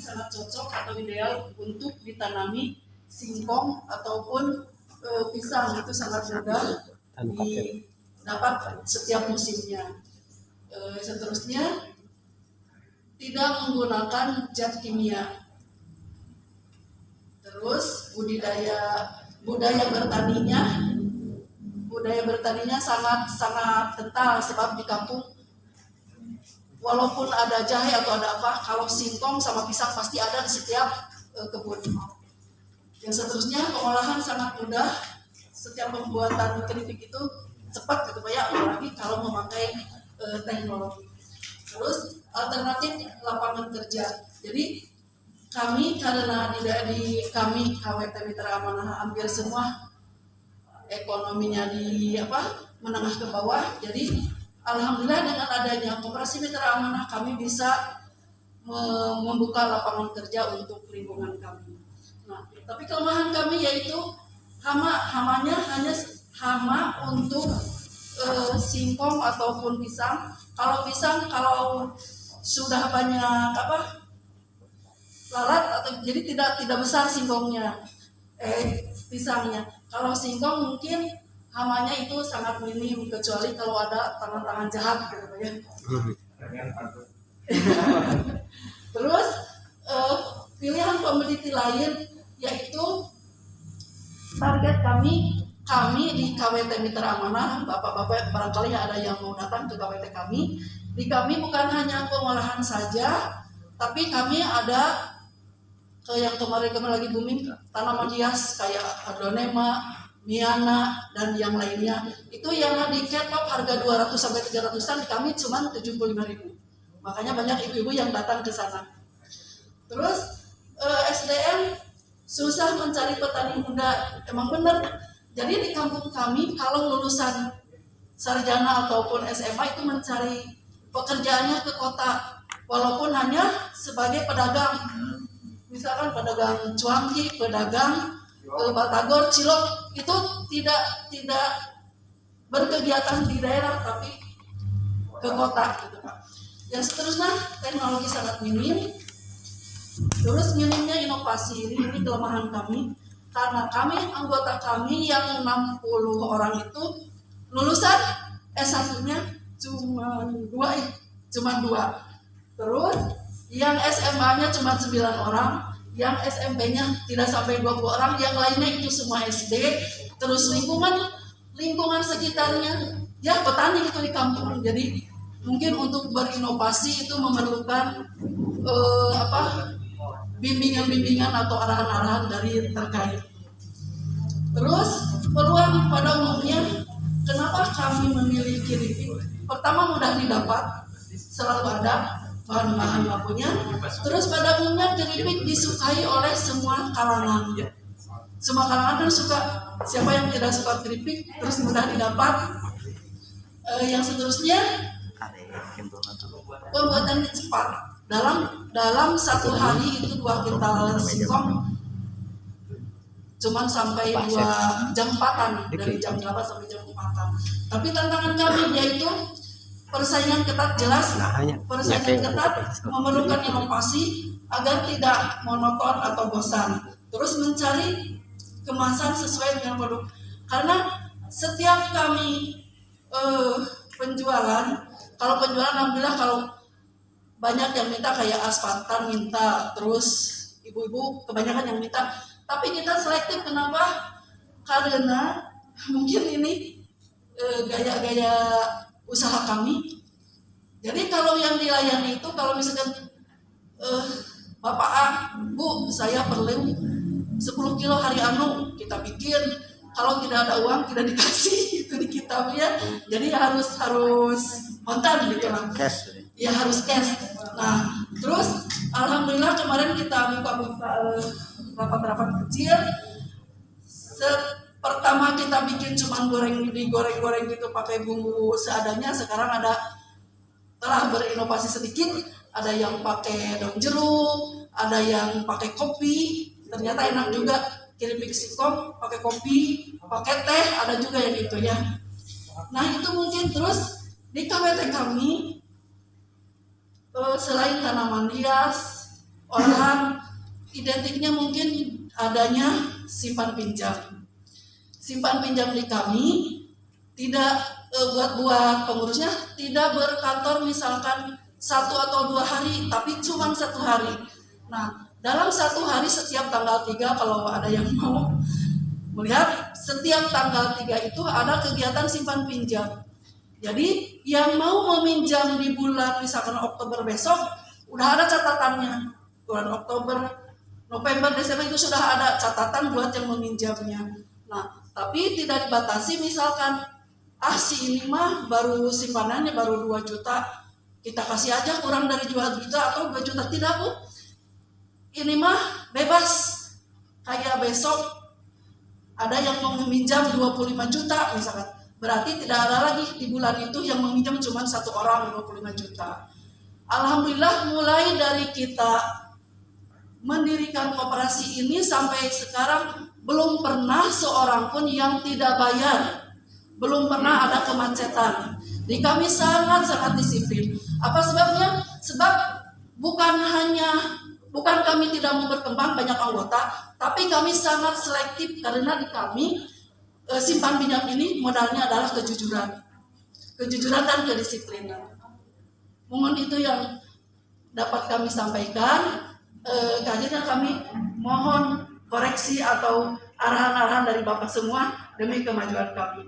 sangat cocok atau ideal untuk ditanami singkong ataupun pisang. Itu sangat mudah didapat setiap musimnya. Seterusnya, tidak menggunakan zat kimia. Terus budaya bertaninya sangat kental, sebab di kampung walaupun ada jahe atau ada apa, kalau singkong sama pisang pasti ada di setiap kebun. Yang seterusnya, pengolahan sangat mudah. Setiap pembuatan keripik itu cepat gitu Pak ya, apalagi kalau memakai teknologi. Terus alternatif lapangan kerja. Jadi kami karena di kami KWT Mitra Amanah hampir semua ekonominya di menengah ke bawah. Jadi alhamdulillah dengan adanya Koperasi Mitra Amanah kami bisa membuka lapangan kerja untuk lingkungan kami. Nah, tapi kelemahan kami yaitu hamanya hanya hama untuk singkong ataupun pisang. Kalau pisang kalau sudah banyak lalat atau jadi tidak besar singkongnya, pisangnya. Kalau singkong mungkin hamanya itu sangat minim, kecuali kalau ada tangan-tangan jahat gitu ya. Terus pilihan komoditi lain yaitu target kami di KWT Mitra Amanah, bapak-bapak barangkali ada yang mau datang ke KWT kami. Di kami bukan hanya pengolahan saja, tapi kami ada yang kemarin lagi booming tanaman hias kayak aglonema, miana dan yang lainnya. Itu yang di K-pop harga 200 sampai 300-an, di kami cuma 75.000. Makanya banyak ibu-ibu yang datang ke sana. Terus SDM susah mencari petani muda, emang benar. Jadi di kampung kami kalau lulusan sarjana ataupun SMA itu mencari pekerjaannya ke kota, walaupun hanya sebagai pedagang. Misalkan pedagang cuanki, pedagang batagor, cilok, itu tidak berkegiatan di daerah tapi ke kota gitu Pak. Yang seterusnya, teknologi sangat minim. Terus minimnya inovasi, ini kelemahan kami. Karena anggota kami yang 60 orang itu lulusan S1-nya cuma 2. Terus yang SMA-nya cuma 9 orang, yang SMP-nya tidak sampai 20 orang, yang lainnya itu semua SD. Terus lingkungan sekitarnya ya petani gitu di kampung. Jadi mungkin untuk berinovasi itu memerlukan bimbingan atau arahan-arahan dari terkait. Terus peluang pada umumnya, kenapa kami memilih keripik? Pertama, mudah didapat, selalu ada bahan-bahan bakunya. Terus pada umumnya keripik disukai oleh semua kalangan. Semua kalangan kan suka, siapa yang tidak suka keripik, terus mudah didapat. Yang seterusnya, pembuatannya cepat. Dalam satu hari itu 2 kintal singkong cuman sampai 2 jam 4-an, dari jam 8 sampai jam 4-an. Tapi tantangan kami yaitu persaingan ketat, jelas persaingan ketat memerlukan inovasi agar tidak monoton atau bosan. Terus mencari kemasan sesuai dengan produk. Karena setiap kami penjualan, alhamdulillah kalau banyak yang minta kayak aspartan minta, terus ibu-ibu kebanyakan yang minta. Tapi kita selektif, kenapa? Karena mungkin ini gaya-gaya usaha kami. Jadi kalau yang dilayani itu, kalau misalkan Bapak A, Bu, saya perlu 10 kilo hari anu, kita bikin. Kalau tidak ada uang tidak dikasih, itu di kitabnya. Jadi harus kontan gitu lah. Ya harus cash. Nah, terus alhamdulillah kemarin kita buka rapat-rapat kecil. Pertama kita bikin cuman digoreng-goreng gitu pakai bumbu seadanya. Sekarang telah berinovasi sedikit. Ada yang pakai daun jeruk, ada yang pakai kopi. Ternyata enak juga keripik singkong pakai kopi, pakai teh, ada juga yang itu ya. Nah itu mungkin. Terus di KWT kami selain tanaman hias, Orang identiknya mungkin adanya simpan pinjam. Simpan pinjam di kami tidak buat pengurusnya tidak berkantor misalkan 1 atau 2 hari, tapi cuma 1 hari. Nah, dalam 1 hari setiap tanggal 3, kalau ada yang mau melihat, setiap tanggal 3 itu ada kegiatan simpan pinjam. Jadi yang mau meminjam di bulan misalkan Oktober besok, udah ada catatannya. Bulan Oktober, November, Desember itu sudah ada catatan buat yang meminjamnya. Nah, tapi tidak dibatasi misalkan, si ini mah baru simpanannya baru 2 juta, kita kasih aja kurang dari 2 juta atau 2 juta, tidak Bu. Ini mah bebas. Kayak besok ada yang mau meminjam 25 juta misalkan, berarti tidak ada lagi di bulan itu yang meminjam cuma 1 orang 25 juta. Alhamdulillah mulai dari kita mendirikan koperasi ini sampai sekarang belum pernah seorang pun yang tidak bayar. Belum pernah ada kemacetan. Di kami sangat-sangat disiplin. Apa sebabnya? Sebab bukan kami tidak mau berkembang banyak anggota, tapi kami sangat selektif karena di kami simpan pinjam ini modalnya adalah kejujuran dan kedisiplinan. Mungkin itu yang dapat kami sampaikan. Selanjutnya kami mohon koreksi atau arahan-arahan dari Bapak semua demi kemajuan kami.